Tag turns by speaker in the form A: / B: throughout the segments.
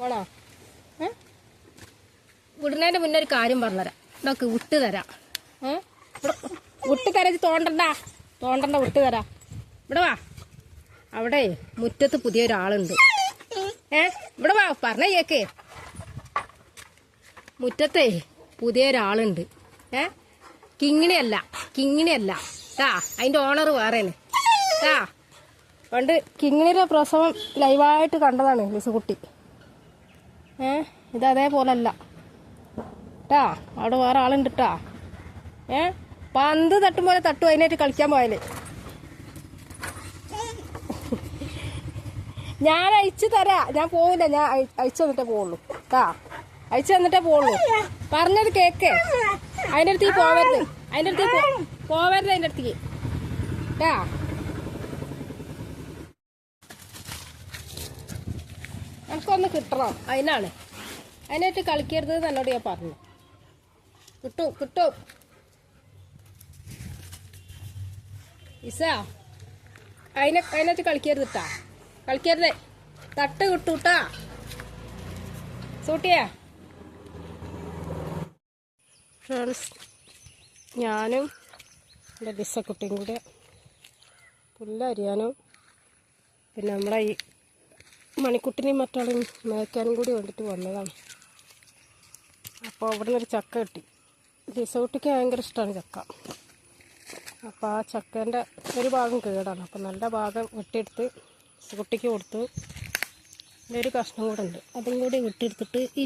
A: ആണോ? വിടുന്നതിൻ്റെ മുന്നേ ഒരു കാര്യം പറഞ്ഞുതരാം. ഇതൊക്കെ വിട്ട് തരാം. വിട്ട് തരാം. തോണ്ടണ്ട വിട്ട് തരാം. ഇവിടെ വാ. അവിടെ മുറ്റത്ത് പുതിയൊരാളുണ്ട്. ഇവിടെ വാ, പറഞ്ഞ കേക്കേ. മുറ്റത്തെ പുതിയൊരാളുണ്ട്. കിങ്ങിണിയല്ല ട്ടാ. അതിൻ്റെ ഓണർ വേറെയാണ് ട്ടാ. പണ്ട് കിങ്ങിണിയുടെ പ്രസവം ലൈവായിട്ട് കണ്ടതാണ് ലിസുകുട്ടി. ഇത് അതേപോലല്ല ട്ടാ. അവിടെ വേറെ ആളുണ്ട് ട്ടാ. പന്ത് തട്ടുമ്പോലെ തട്ടും. അതിനായിട്ട് കളിക്കാൻ പോയാല് ഞാൻ അയച്ചു തരാ. ഞാൻ പോവില്ല. ഞാൻ അയച്ചു തന്നിട്ടേ പോവുള്ളൂ ട്ടാ. അയച്ചു തന്നിട്ടേ പോവുള്ളൂ. പറഞ്ഞത് കേക്ക്. അതിൻ്റെ അടുത്തേക്ക് പോവരുത്. അതിൻ്റെ അടുത്തേക്ക് ട്ടാ. എനിക്കൊന്ന് കിട്ടണം. അതിനായിട്ട് കളിക്കരുത് എന്നോട് ഞാൻ പറഞ്ഞു. കിട്ടും ഇസ. അതിനകത്ത് കളിക്കരുത് ട്ടാ. കളിക്കരുത്. തട്ട് കിട്ടൂട്ടാ. സൂട്ടിയാ ഫ്രണ്ട്സ്, ഞാനും എൻ്റെ ലിസക്കുട്ടിയും കൂടെ പുല്ലരിയാനും പിന്നെ നമ്മുടെ ഈ മണിക്കുട്ടിനെയും മറ്റാളും മേയ്ക്കാനും കൂടി വേണ്ടിയിട്ട് വന്നതാണ്. അപ്പോൾ അവിടെ നിന്നൊരു ചക്ക കിട്ടി. ലിസക്കുട്ടിക്ക് ഭയങ്കര ഇഷ്ടമാണ് ചക്ക. അപ്പോൾ ആ ചക്കേൻ്റെ ഒരു ഭാഗം കേടാണ്. അപ്പോൾ നല്ല ഭാഗം വെട്ടിയെടുത്ത് ലിസക്കുട്ടിക്ക് കൊടുത്തു. ഒരു കഷ്ണം കൂടെ ഉണ്ട്. അതും കൂടി വെട്ടിയെടുത്തിട്ട് ഈ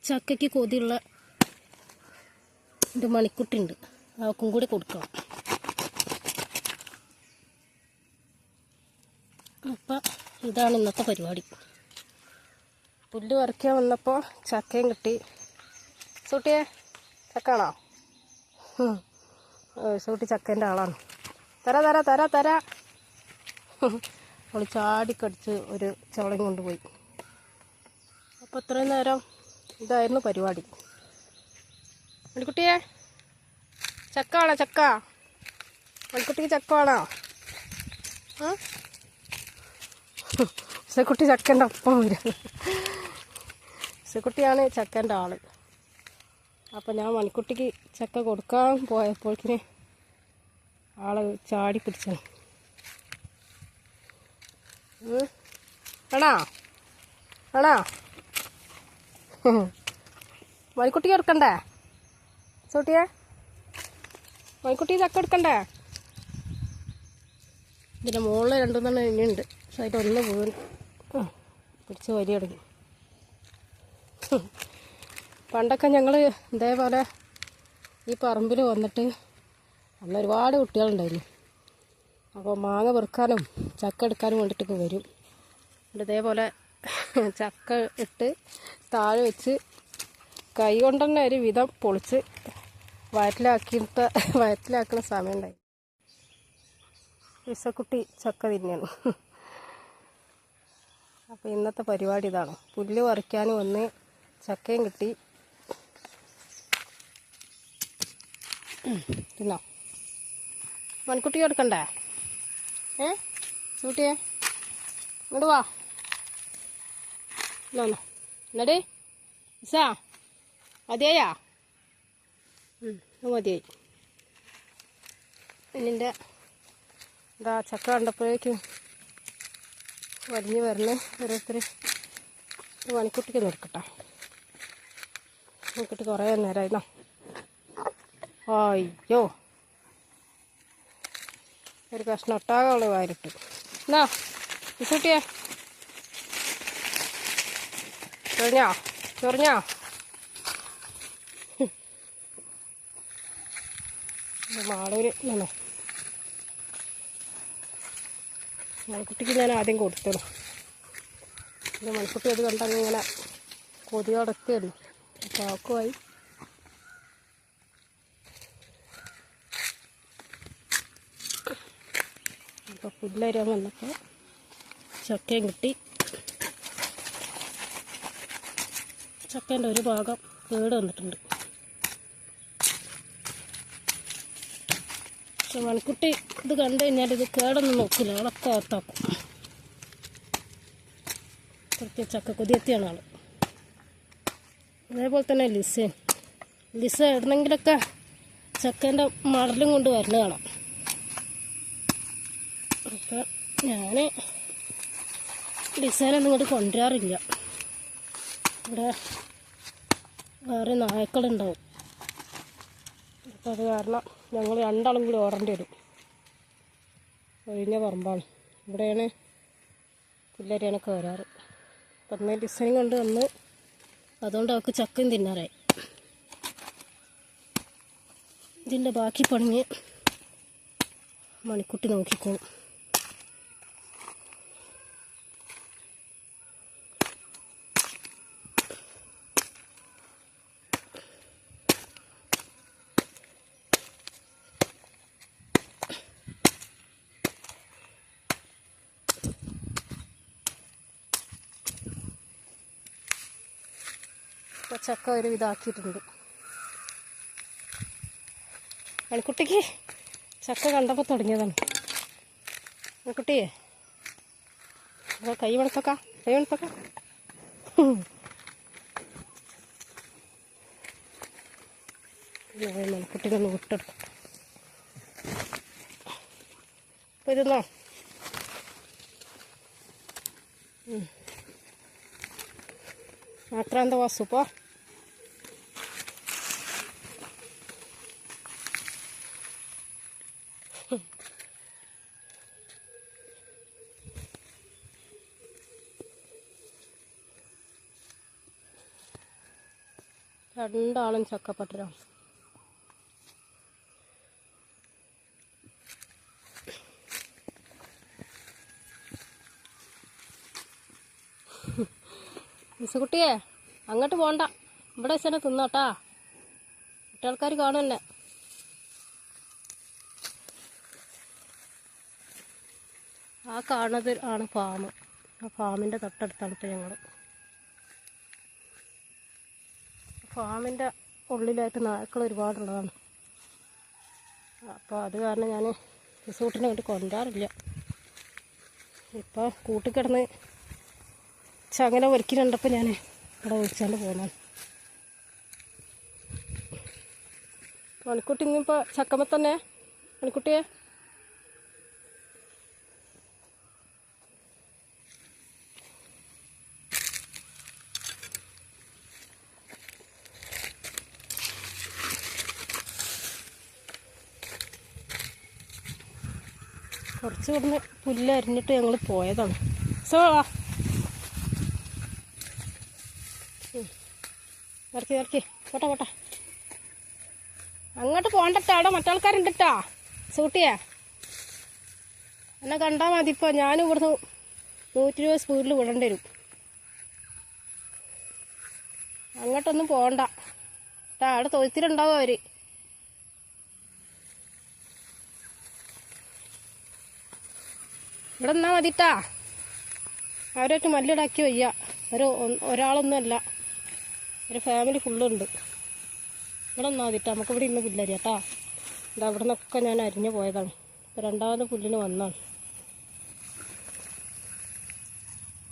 A: ചക്കയ്ക്ക് കൊതിയുള്ള ഇത് മണിക്കുട്ടി ഉണ്ട്, അവൾക്കും കൂടി കൊടുക്കണം. അപ്പം ഇതാണ് ഇന്നത്തെ പരിപാടി. പുല്ല് പറിക്കാൻ വന്നപ്പോൾ ചക്കയും കിട്ടി. സൂട്ടിയെ ചക്കാണോ? സൂട്ടി ചക്കേൻ്റെ ആളാണ്. തരാ അവൾ ചാടിക്കടിച്ച് ഒരു ചവളയും കൊണ്ടുപോയി. അപ്പോൾ ഇത്രയും നേരം ഇതായിരുന്നു പരിപാടി. മണിക്കുട്ടിയെ ചക്ക വേണോ? ചക്ക മണിക്കുട്ടിക്ക് ചക്ക വേണോ? ഇസക്കുട്ടി ചക്കൻ്റെ ഒപ്പം വരും. ഇസക്കുട്ടിയാണ് ചക്കൻ്റെ ആള്. അപ്പം ഞാൻ മണിക്കുട്ടിക്ക് ചക്ക കൊടുക്കാൻ പോയപ്പോഴേക്കിന് ആള് ചാടി പിടിച്ചു. ആണോ മണിക്കുട്ടിക്ക് എടുക്കണ്ടേ? സൂട്ടിയെ മണിക്കുട്ടി ചക്ക എടുക്കണ്ടേ? ഇതിൻ്റെ മുകളിൽ 2-3 ഇനിയുണ്ട്. പക്ഷെ അതിലൊന്ന് വീണ് പിടിച്ച് വലിയ തുടങ്ങി. പണ്ടൊക്കെ ഞങ്ങൾ ഇതേപോലെ ഈ പറമ്പിൽ വന്നിട്ട് അന്ന് ഒരുപാട് കുട്ടികളുണ്ടായിരുന്നു. അപ്പോൾ മാങ്ങ പെറുക്കാനും ചക്ക എടുക്കാനും വേണ്ടിയിട്ടൊക്കെ വരും. ഇതേപോലെ ചക്ക ഇട്ട് താഴെ വെച്ച് കൈ കൊണ്ട് തന്നെ ഒരു വിധം പൊളിച്ച് വയറ്റിലാക്കുന്ന സമയം ഉണ്ടായി. ഇസക്കുട്ടി ചക്ക തിന്നാണ്. അപ്പോൾ ഇന്നത്തെ പരിപാടി ഇതാണ്. പുല്ല് പറിക്കാനും വന്ന് ചക്കയും കിട്ടി. തിന്നോ? മൺകുട്ടി എടുക്കണ്ടേ? സൂട്ടിയെ ഇങ്ങോട്ട് വാ. എന്നടേ ഇസാ മതിയായാ? മതിയായി. എന്നിൻ്റെ എന്താ ചക്ക കണ്ടപ്പോഴേക്കും വലിഞ്ഞ് വരണേ. ഓരോരുത്തർ മണിക്കുട്ടിക്ക് നിർക്കട്ടെ. മണിക്കുട്ടി കുറേ നേരമായിരുന്നോ? അയ്യോ, ഒരു കഷ്ണം ഒട്ടാകെ വാരിട്ട്. എന്നാ ഇസൂട്ടിയെ ചൊറിഞ്ഞോ? മാളൂര് ഞാനോ മണിക്കുട്ടിക്ക് ഞാൻ ആദ്യം കൊടുത്തത്. പിന്നെ മണിക്കുട്ടി അത് കണ്ടങ്ങ് ഇങ്ങനെ കൊതിയോടൊക്കെയായിരുന്നു. ചാക്കുമായി അപ്പോൾ പുല്ലരിയാൻ വന്നപ്പോൾ ചക്കയും കിട്ടി. ചക്കേൻ്റെ ഒരു ഭാഗം കേട് വന്നിട്ടുണ്ട്. പക്ഷെ മണിക്കുട്ടി ഇത് കണ്ടു കഴിഞ്ഞാൽ ഇത് കേടൊന്നും നോക്കില്ല. അവളൊക്കെ ഓർത്താക്കും. പ്രത്യേക ചക്ക കൊതിയെത്തിയാണ് ആൾ. അതേപോലെ തന്നെ ലിസ എവിടെന്നെങ്കിലൊക്കെ ചക്കേൻ്റെ മടലും കൊണ്ട് വരുന്ന കാണാം. അപ്പം ഞാൻ ലിസേനൊന്നും ഇങ്ങോട്ട് കൊണ്ടുവരാറില്ല. ഇവിടെ വേറെ നായ്ക്കളുണ്ടാവും. അപ്പം അത് കാരണം ഞങ്ങൾ രണ്ടാളും കൂടി ഓടേണ്ടി വരും. ഒഴിഞ്ഞ പറമ്പാണ്. ഇവിടെയാണ് പിള്ളേരെയാണൊക്കെ വരാറ്. അപ്പം അന്ന് ലിസനും കൊണ്ട് വന്ന് അതുകൊണ്ട് അവൾക്ക് ചക്കയും തിന്നാറായി. ഇതിൻ്റെ ബാക്കി പണിഞ്ഞ് മണിക്കുട്ടി നോക്കിക്കോളും. ചക്ക ഒരു ഇതാക്കിയിട്ടുണ്ട്. മണിക്കുട്ടിക്ക് ചക്ക കണ്ടപ്പോൾ തുടങ്ങിയതാണ്. മണിക്കുട്ടിയെ കൈ മണത്തക്ക മണിക്കുട്ടിനൊന്ന് വിട്ടെടുക്കും. അപ്പോൾ ഇതെന്നോ ആക്രാന്തവാസു പോ. രണ്ടാളും ചക്കപ്പട്ടരാണ്. മിസ്സുകുട്ടിയെ അങ്ങോട്ട് പോണ്ട, ഇവിടെ വെച്ച് തന്നെ തിന്നോട്ടാ. കുട്ടികൾക്കാർ കാണുമല്ലേ. ആ കാണുന്നത് ആണ് ഫാം. ആ ഫാമിൻ്റെ തൊട്ടടുത്താണ് ഇപ്പോൾ ഞങ്ങൾ. ഫാമിൻ്റെ ഉള്ളിലായിട്ട് നായ്ക്കൾ ഒരുപാടുള്ളതാണ്. അപ്പോൾ അത് കാരണം ഞാൻ റിസോർട്ടിനെ വേണ്ടി കൊണ്ടുവരാറില്ല. ഇപ്പോൾ കൂട്ടിക്കിടന്ന് ചങ്ങനെ ഒരുക്കിയിട്ടുണ്ടപ്പോൾ ഞാൻ ഇവിടെ വിളിച്ചാണ്ട് പോകുന്നതാണ്. മണിക്കുട്ടി ഇന്നിപ്പോൾ ചക്കമ്മ തന്നെ. മണിക്കുട്ടിയെ കുറച്ച് ഇവിടുന്ന് പുല്ല് അരിഞ്ഞിട്ട് ഞങ്ങൾ പോയതാണ്. ഇറക്കി പോട്ടെ. അങ്ങോട്ട് പോകണ്ടട്ടാ, അവിടെ മറ്റാൾക്കാരുണ്ടിട്ടാ. സൂട്ടിയാ എന്നെ കണ്ടാൽ മതി. ഇപ്പോൾ ഞാനും ഇവിടുന്ന് 120 സ്പീഡിൽ വിടേണ്ടി വരും. അങ്ങോട്ടൊന്നും പോകണ്ട ട്ടാ, അവിടെ തൊഴുത്തിലുണ്ടാവും അവർ. ഇവിടെ നിന്നാൽ മതിട്ടാ. അവരായിട്ട് മല്ലിടാക്കി വയ്യ. ഒരാളൊന്നുമല്ല, ഒരു ഫാമിലി ഫുള്ളുണ്ട്. ഇവിടെ നിന്നാൽ മതിട്ടാ. നമുക്കിവിടെ ഇന്ന് പുല്ലരി കേട്ടാ. ഇതാ ഇവിടെ നിന്നൊക്കെ ഞാൻ അരിഞ്ഞു പോയതാണ്. ഇപ്പോൾ രണ്ടാമത് പുല്ലിന് വന്നാണ്.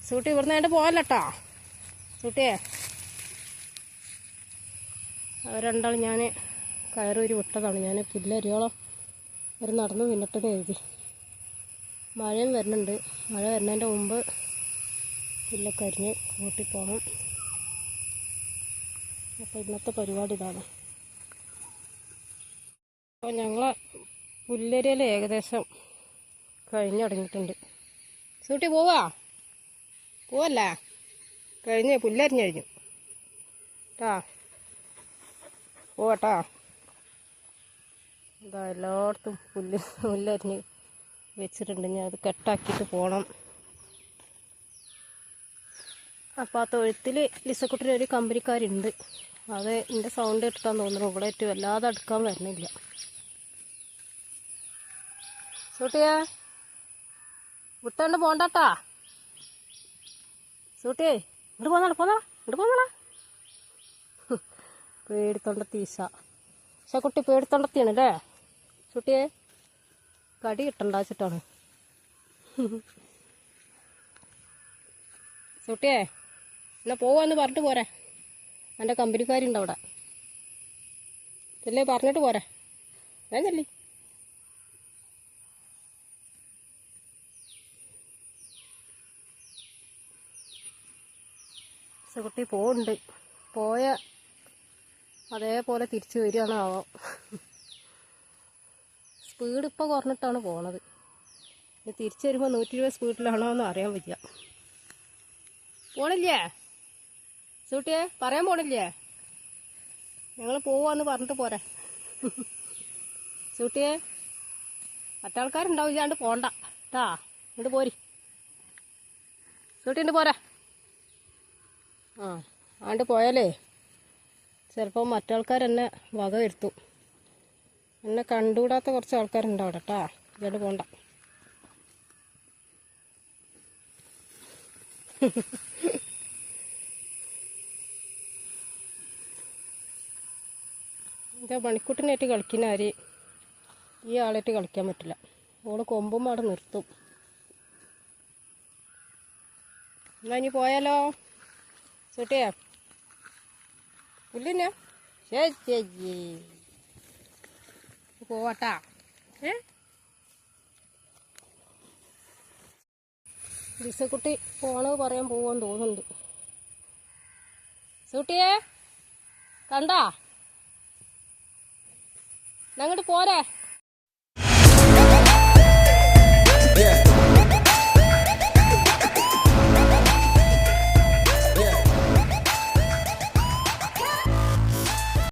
A: സൂട്ടി ഇവിടുന്ന് വേണ്ട പോകല്ലട്ടാ. സൂട്ടിയെ അവർ രണ്ടാളും ഞാൻ കയറൂരി വിട്ടതാണ്. ഞാൻ പുല്ലരിയോളം ഒരു നടന്ന് പിന്നിട്ടെന്ന് എഴുതി. മഴയും വരുന്നുണ്ട്. മഴ വരുന്നതിൻ്റെ മുമ്പ് പുല്ലൊക്കെ അരിഞ്ഞ് കൂട്ടിപ്പോകണം. അപ്പോൾ ഇന്നത്തെ പരിപാടി ഇതാണ്. അപ്പോൾ ഞങ്ങളെ പുല്ലരിയിൽ ഏകദേശം കഴിഞ്ഞ് തുടങ്ങിയിട്ടുണ്ട്. സൂട്ടി പോവല്ലേ? കഴിഞ്ഞ് പുല്ലരിഞ്ഞ് കഴിഞ്ഞു കേട്ടാ. പോവാട്ടാ. എന്താ എല്ലായിടത്തും പുല്ലരിഞ്ഞ് വെച്ചിട്ടുണ്ട്. ഞാൻ അത് കെട്ടാക്കിയിട്ട് പോകണം. അപ്പോൾ ആ തൊഴുത്തിൽ ലിസക്കുട്ടിന് ഒരു കമ്പനിക്കാരുണ്ട്. അത് എൻ്റെ സൗണ്ട് ഇട്ടിട്ടാന്ന് തോന്നുന്നു. ഇവിടെ ഏറ്റവും വല്ലാതെ അടുക്കാൻ വരുന്നില്ല. സൂട്ടിയെ വിട്ടോണ്ട് പോണ്ടാട്ടാ. സൂട്ടിയേ ഇങ്ങോട്ട് പോന്നാളാ. പേടിത്തൊണ്ടത്തീശ. പക്ഷെ കുട്ടി പേടിത്തൊണ്ടത്തിയാണല്ലേ. സൂട്ടിയെ കടി കിട്ടണ്ടാച്ചിട്ടാണ്. സൂട്ടിയെ എന്നാ പോവാന്ന് പറഞ്ഞിട്ട് പോരെ. എൻ്റെ കമ്പനിക്കാരുണ്ട് അവിടെ. ചെല്ലേ പറഞ്ഞിട്ട് പോരെ. ഞാൻ ചെല്ലി. കുട്ടി പോകുന്നുണ്ട്. പോയ അതേപോലെ തിരിച്ചു വരികയാണാവോ. സ്പീഡ് ഇപ്പോൾ കുറഞ്ഞിട്ടാണ് പോണത്. ഇനി തിരിച്ചു വരുമ്പോൾ 120 സ്പീഡിലാണോ എന്ന് അറിയാൻ പറ്റില്ല. പോണില്ലേ സൂട്ടിയെ? പറയാൻ പോണില്ലേ? ഞങ്ങൾ പോവാന്ന് പറഞ്ഞിട്ട് പോരെ. സൂട്ടിയെ മറ്റാൾക്കാരുണ്ടാവും, ഇല്ലാണ്ട് പോണ്ട കേട്ടാ. ഇങ്ങോട്ട് പോരി സൂട്ടി, പോരാ. ആ ആണ്ട് പോയാലേ ചിലപ്പോൾ മറ്റാൾക്കാർ എന്നെ വക വരുത്തും. എന്നെ കണ്ടുകൂടാത്ത കുറച്ച് ആൾക്കാരുണ്ട് അവിടെ കേട്ടാ. ഇല്ലാണ്ട് പോണ്ട. എൻ്റെ മണിക്കുട്ടിനായിട്ട് കളിക്കുന്ന ആര് ഈ ആളായിട്ട് കളിക്കാൻ പറ്റില്ല. ഓള് കൊമ്പും അവിടെ നിർത്തും. എന്നാ ഇനി പോയാലോ സൂട്ടിയാ? ഇല്ലെന്നാ ശരി ചേച്ചി പോവാട്ടാ. ലിസക്കുട്ടി പോണത് പറയാൻ പോവാന്ന് തോന്നുന്നുണ്ട്. സൂട്ടിയെ കണ്ടാ? ഞങ്ങോട്ട് പോരെ.